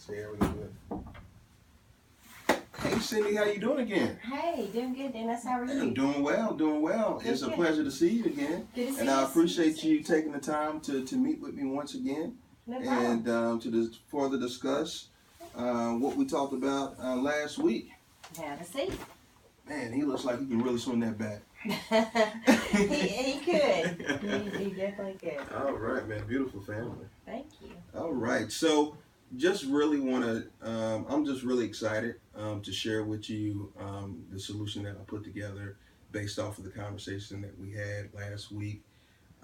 See how we do it. Hey Cindy, how you doing again? Hey, doing good, Dennis. How are you? I'm doing well, doing well. Good, It's a good. pleasure to see you again. Good to see And you. I appreciate you taking the time to meet with me once again No problem. and to further discuss what we talked about last week. Have a seat. Man, he looks like he can really swing that bat. he could. He definitely could. All right, man. Beautiful family. Thank you. All right. So just really want to, I'm just really excited to share with you the solution that I put together based off of the conversation that we had last week.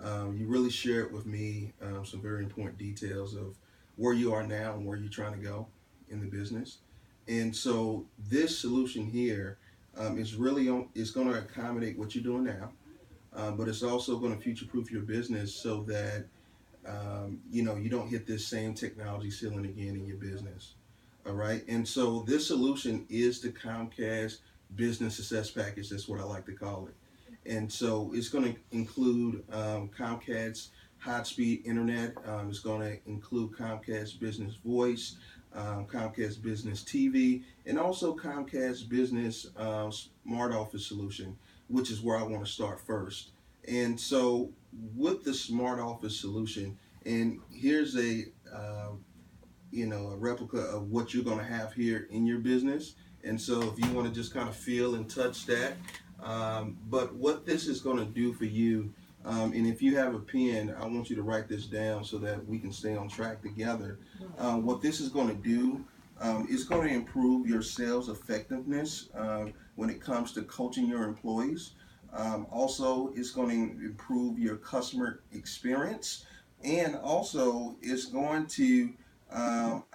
You really shared with me some very important details of where you are now and where you're trying to go in the business. And so this solution here is really it's going to accommodate what you're doing now, but it's also going to future-proof your business so that you don't hit this same technology ceiling again in your business. All right. And so this solution is the Comcast Business Success Package. That's what I like to call it. And so it's going to include Comcast high-speed internet. It's going to include Comcast Business Voice, Comcast Business TV, and also Comcast Business SmartOffice solution, which is where I want to start first. And so with the SmartOffice solution, and here's a replica of what you're going to have here in your business. And so if you want to just kind of feel and touch that, but what this is going to do for you, and if you have a pen, I want you to write this down so that we can stay on track together. What this is going to do is going to improve your sales effectiveness when it comes to coaching your employees. Also, it's going to improve your customer experience, and also it's going to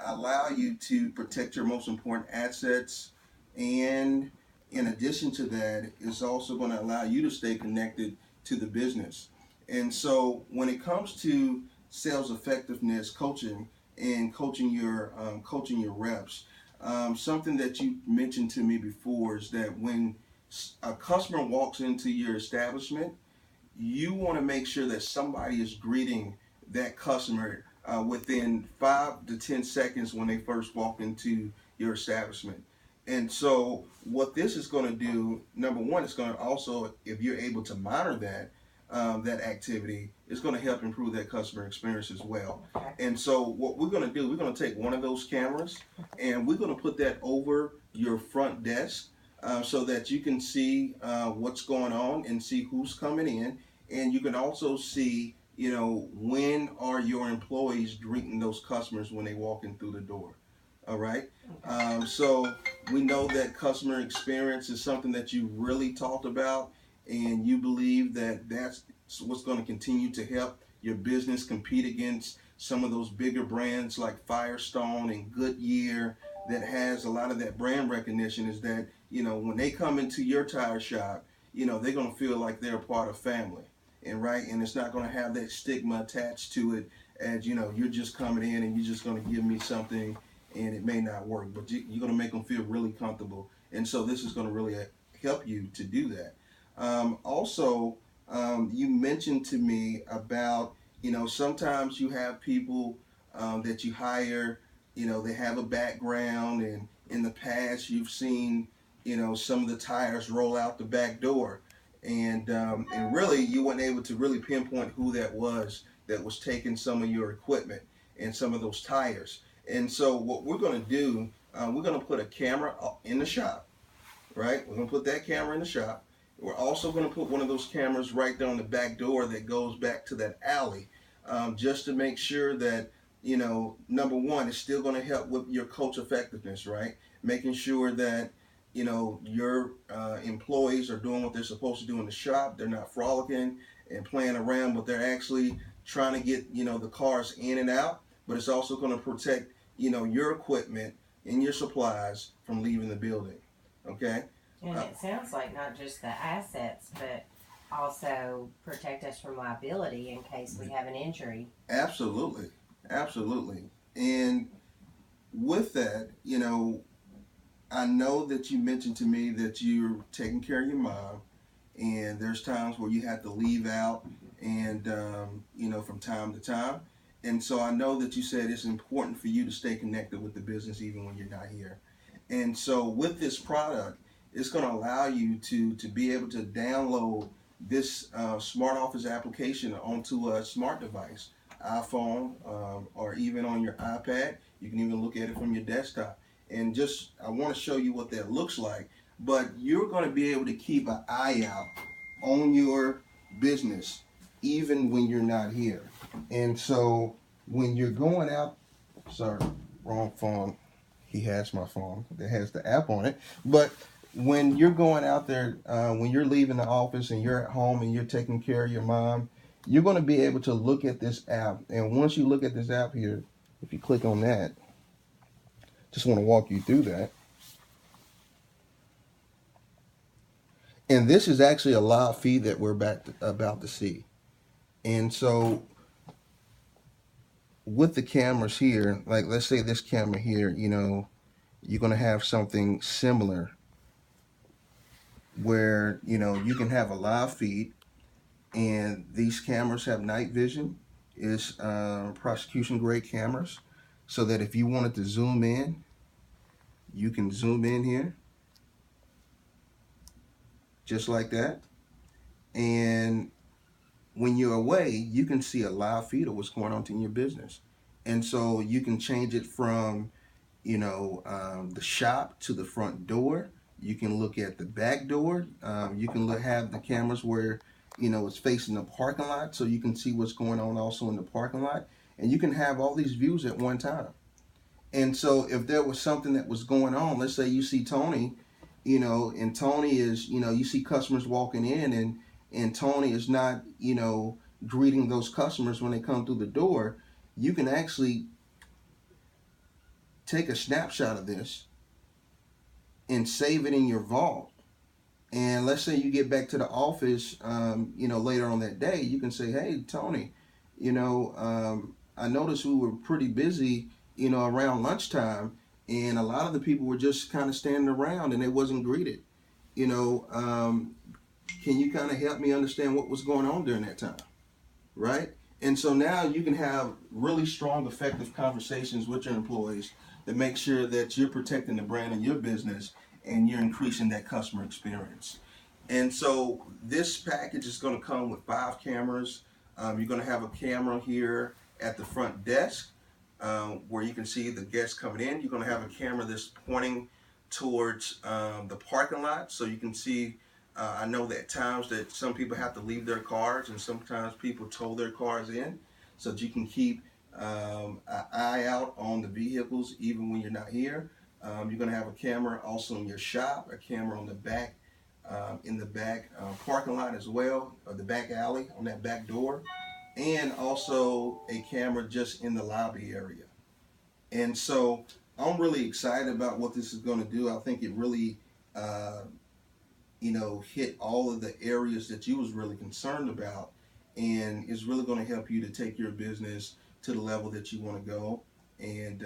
allow you to protect your most important assets. And in addition to that, it's also going to allow you to stay connected to the business. And so when it comes to sales effectiveness coaching and coaching your reps, something that you mentioned to me before is that when a customer walks into your establishment, you want to make sure that somebody is greeting that customer within 5 to 10 seconds when they first walk into your establishment. And so what this is going to do, number one, it's going to also, if you're able to monitor that activity, it's going to help improve that customer experience as well. And so what we're going to do, we're going to take one of those cameras and we're going to put that over your front desk so that you can see what's going on and see who's coming in. And you can also see, when are your employees greeting those customers when they walk in through the door. All right. So we know that customer experience is something that you really talked about, and you believe that that's what's going to continue to help your business compete against some of those bigger brands like Firestone and Goodyear that has a lot of that brand recognition, is that, when they come into your tire shop, they're going to feel like they're a part of family. And it's not going to have that stigma attached to it as, you're just coming in and you're just going to give me something and it may not work, but you're going to make them feel really comfortable. And so this is going to really help you to do that. Also, you mentioned to me about, sometimes you have people that you hire, they have a background, and in the past you've seen, some of the tires roll out the back door. And really you weren't able to really pinpoint who that was taking some of your equipment and some of those tires. And so what we're going to do, we're going to put a camera in the shop, right? We're going to put that camera in the shop. We're also going to put one of those cameras right there on the back door that goes back to that alley, just to make sure that, number one, it's still going to help with your coach effectiveness, right? Making sure that, your employees are doing what they're supposed to do in the shop. They're not frolicking and playing around, but they're actually trying to get, the cars in and out. But it's also going to protect, your equipment and your supplies from leaving the building. Okay? And it sounds like not just the assets, but also protect us from liability in case we have an injury. Absolutely. Absolutely. And with that, I know that you mentioned to me that you're taking care of your mom, and there's times where you have to leave out and, from time to time. And so I know that you said it's important for you to stay connected with the business even when you're not here. And so with this product, it's going to allow you to be able to download this Smart Office application onto a smart device, iPhone, or even on your iPad. You can even look at it from your desktop. And just, I want to show you what that looks like. But you're going to be able to keep an eye out on your business even when you're not here. And so when you're going out, sorry, wrong phone. He has my phone that has the app on it. But when you're going out there, when you're leaving the office and you're at home and you're taking care of your mom, you're going to be able to look at this app. And once you look at this app here, if you click on that, just want to walk you through that. And this is actually a live feed that we're about to see. And so with the cameras here, like let's say this camera here, you're going to have something similar where, you can have a live feed and these cameras have night vision. It's prosecution grade cameras so that if you wanted to zoom in, you can zoom in here just like that. And when you're away, you can see a live feed of what's going on in your business. And so you can change it from, the shop to the front door. You can look at the back door. You can have the cameras where, it's facing the parking lot so you can see what's going on also in the parking lot. And you can have all these views at one time. And so if there was something that was going on, let's say you see Tony, and Tony is, you see customers walking in and Tony is not, greeting those customers when they come through the door, you can actually take a snapshot of this and save it in your vault. And let's say you get back to the office, later on that day, you can say, hey, Tony, I noticed we were pretty busy, around lunchtime, and a lot of the people were just kind of standing around and they wasn't greeted. You know, um, can you kind of help me understand what was going on during that time, right? And so now you can have really strong, effective conversations with your employees to make sure that you're protecting the brand and your business and you're increasing that customer experience. And so this package is going to come with 5 cameras. You're going to have a camera here at the front desk where you can see the guests coming in. You're going to have a camera that's pointing towards the parking lot so you can see. I know that at times that some people have to leave their cars and sometimes people tow their cars in so that you can keep an eye out on the vehicles even when you're not here. You're going to have a camera also in your shop, a camera on the back, in the back parking lot as well, or the back alley on that back door, and also a camera just in the lobby area. And so I'm really excited about what this is going to do. I think it really, uh, hit all of the areas that you was really concerned about, and it's really going to help you to take your business to the level that you want to go. And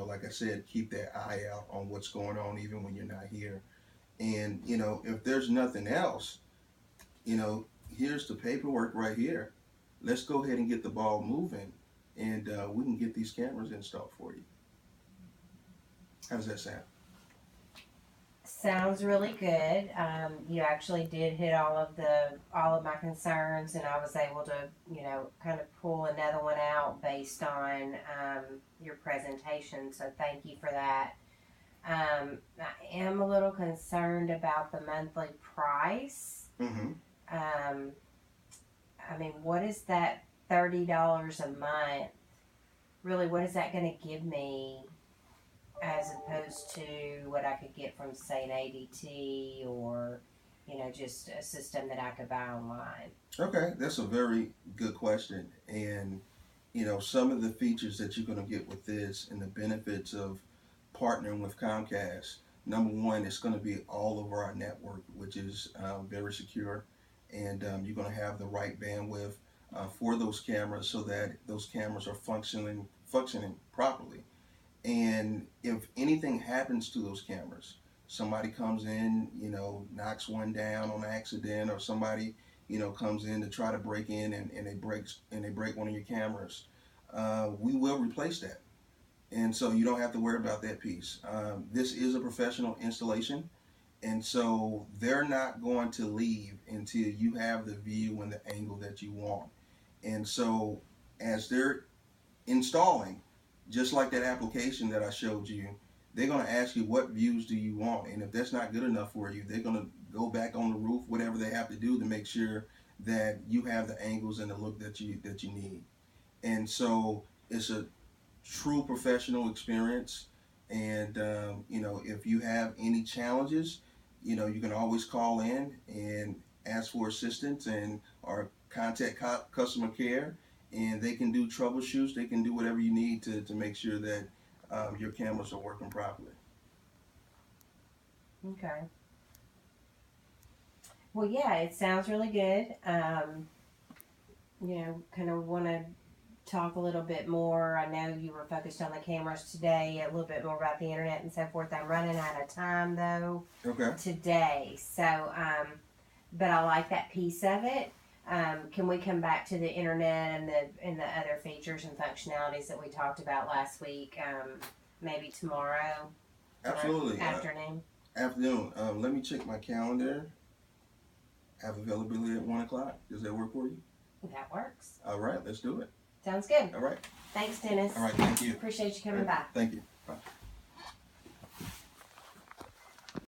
like I said, keep that eye out on what's going on even when you're not here. And if there's nothing else, you know, here's the paperwork right here. Let's go ahead and get the ball moving, and we can get these cameras installed for you. How does that sound? Sounds really good. You actually did hit all of my concerns, and I was able to, kind of pull another one out based on your presentation. So thank you for that. I am a little concerned about the monthly price. Mm-hmm. Um, I mean, what is that $30 a month? Really, what is that going to give me as opposed to what I could get from, say, an ADT or, just a system that I could buy online? Okay, that's a very good question. And, some of the features that you're going to get with this and the benefits of partnering with Comcast, number one, it's going to be all over our network, which is very secure. And you're going to have the right bandwidth for those cameras so that those cameras are functioning properly. And if anything happens to those cameras, somebody comes in, knocks one down on accident, or somebody, comes in to try to break in and they break one of your cameras. we will replace that. And so you don't have to worry about that piece. This is a professional installation, and so they're not going to leave until you have the view and the angle that you want. And so as they're installing, just like that application that I showed you, they're going to ask you what views do you want, and if that's not good enough for you, they're going to go back on the roof, whatever they have to do to make sure that you have the angles and the look that you need. And so it's a true professional experience. And if you have any challenges, you can always call in and ask for assistance and or contact customer care, and they can do troubleshoots. They can do whatever you need to make sure that your cameras are working properly. Okay. Well, yeah, it sounds really good. Kind of want to talk a little bit more. I know you were focused on the cameras today, a little bit more about the internet and so forth. I'm running out of time though Okay. today, so but I like that piece of it. Can we come back to the internet and the other features and functionalities that we talked about last week? Maybe tomorrow. Absolutely. Afternoon. Afternoon. Let me check my calendar. Have availability at 1 o'clock. Does that work for you? That works. All right. Let's do it. Sounds good. All right. Thanks, Dennis. All right. Thank you. Appreciate you coming by. Thank you.